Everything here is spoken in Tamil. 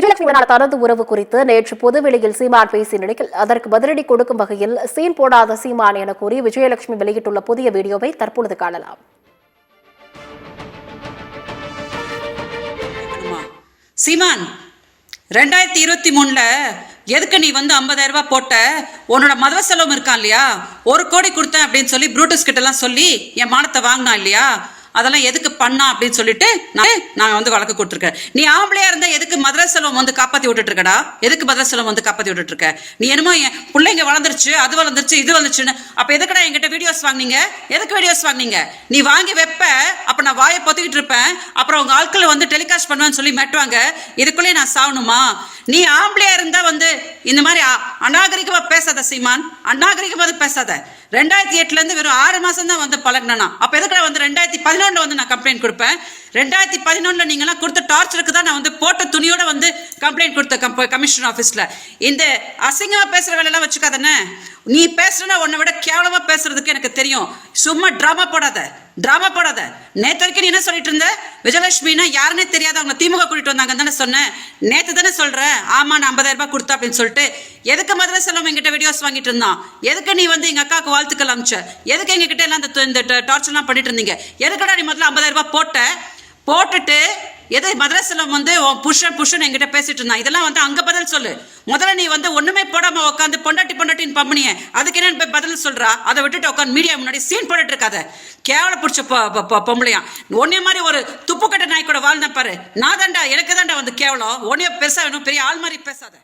விஜயலட்சுமியான தனது உறவு குறித்து நேற்று பொதுவெளியில் சீமான் பேசிய நிலையில் அதற்கு பதிலடி கொடுக்கும் வகையில் சீன் போடாத சீமான் என கூறி விஜயலட்சுமி வெளியிட்டுள்ள புதிய வீடியோவை தற்பொழுது காணலாம். சீமான் 2023 எதுக்கு நீ 50,000 ரூபாய் போட்ட? உன்னோட மதவ செலவும் இருக்கான் இல்லையா, 1 கோடி கொடுத்தேன் அப்படின்னு சொல்லி ப்ரூட்டஸ் கிட்ட எல்லாம் சொல்லி என் மானத்தை வாங்கினா இல்லையா, அதெல்லாம் எதுக்கு பண்ணா அப்படின்னு சொல்லிட்டு நான் வழக்கு கொடுத்துருக்கேன். நீ ஆம்பளையா இருந்தா எதுக்கு மதுரை செல்வம் காப்பாத்தி விட்டுட்டு இருக்கடா? எதுக்கு மதுரை செல்வம் காப்பாத்தி விட்டுட்டு இருக்க? நீ என்னமோ என் பிள்ளைங்க வளர்ந்துருச்சு, அது வளர்ந்துருச்சு, இது வந்துருச்சுன்னு அப்ப எதுக்கடா என்கிட்ட வீடியோஸ் வாங்கினீங்க? எதுக்கு வீடியோஸ் வாங்கினீங்க? நீ வாங்கி வைப்ப, அப்ப நான் வாயை பொத்திக்கிட்டு இருப்பேன், அப்புறம் உங்க ஆட்களை டெலிகாஸ்ட் பண்ணுவேன்னு சொல்லி மெட்டுவாங்க. இதுக்குள்ளே நான் சாகணுமா? நீ ஆம்பளையா இருந்தா இந்த மாதிரி அநாகரிகமா பேசாத சீமான், அநாகரிகமா பேசாத. 2008 இருந்து வெறும் 6 மாசம் தான் பழகினா. அப்ப எதுக்கு 2011 நான் கம்ப்ளைண்ட் கொடுப்பேன்? 2011 நீங்களாம் கொடுத்த டார்ச்சருக்கு தான் நான் போட்ட துணியோட கம்ப்ளைண்ட் கொடுத்த கமிஷனர் ஆஃபீஸ்ல. இந்த அசிங்கமா பேசுற வேலையெல்லாம் வச்சுக்காதண்ணே. நீ பேசுறனா உன்னை விட கேவலமா பேசுறதுக்கு எனக்கு தெரியும். சும்மா டிராமா போடாத. நேற்று வரைக்கும் நீ என்ன சொல்லிட்டு இருந்த? விஜயலட்சுமினா யாருன்னே தெரியாத அவங்க திமுக கூட்டிட்டு வந்தாங்க தானே சொன்னேன். நேற்று தானே சொல்றேன், ஆமா நான் 50,000 ரூபாய் கொடுத்தா அப்படின்னு சொல்லிட்டு. எதுக்கு மதுரை செல்வம் எங்கிட்ட வீடியோஸ் வாங்கிட்டு இருந்தான்? எதுக்கு நீ எங்க அக்காவுக்கு வாழ்த்துக்கள் அமிச்ச? எதுக்கு எங்க கிட்ட எல்லாம் இந்த டார்ச்சர்லாம் பண்ணிட்டு இருந்தீங்க? எதுக்கடா நீ முதல்ல 50,000 ரூபாய் போட்டுட்டு எது மதுரை செல்வம் உன் புருஷன் என்கிட்ட பேசிட்டு இருந்தான்? இதெல்லாம் அங்க பதில் சொல்லு. முதல்ல நீ ஒண்ணுமே போடாம உட்காந்து பொண்டாட்டின்னு பம்பனிய, அதுக்கு என்ன பதில் சொல்றா? அதை விட்டுட்டு உட்காந்து மீடியா முன்னாடி சீன் போட்டுட்டு இருக்காத. கேவல பிடிச்ச பொம்பளையா. உன்னைய மாதிரி ஒரு துப்புக்கட்ட நாய் கூட வாழ்ந்த பாரு. நான் தாண்டா, எனக்கு தாண்டா கேவலம். உன்னைய பெருசா வேணும், பெரிய ஆள் மாதிரி பேசாத.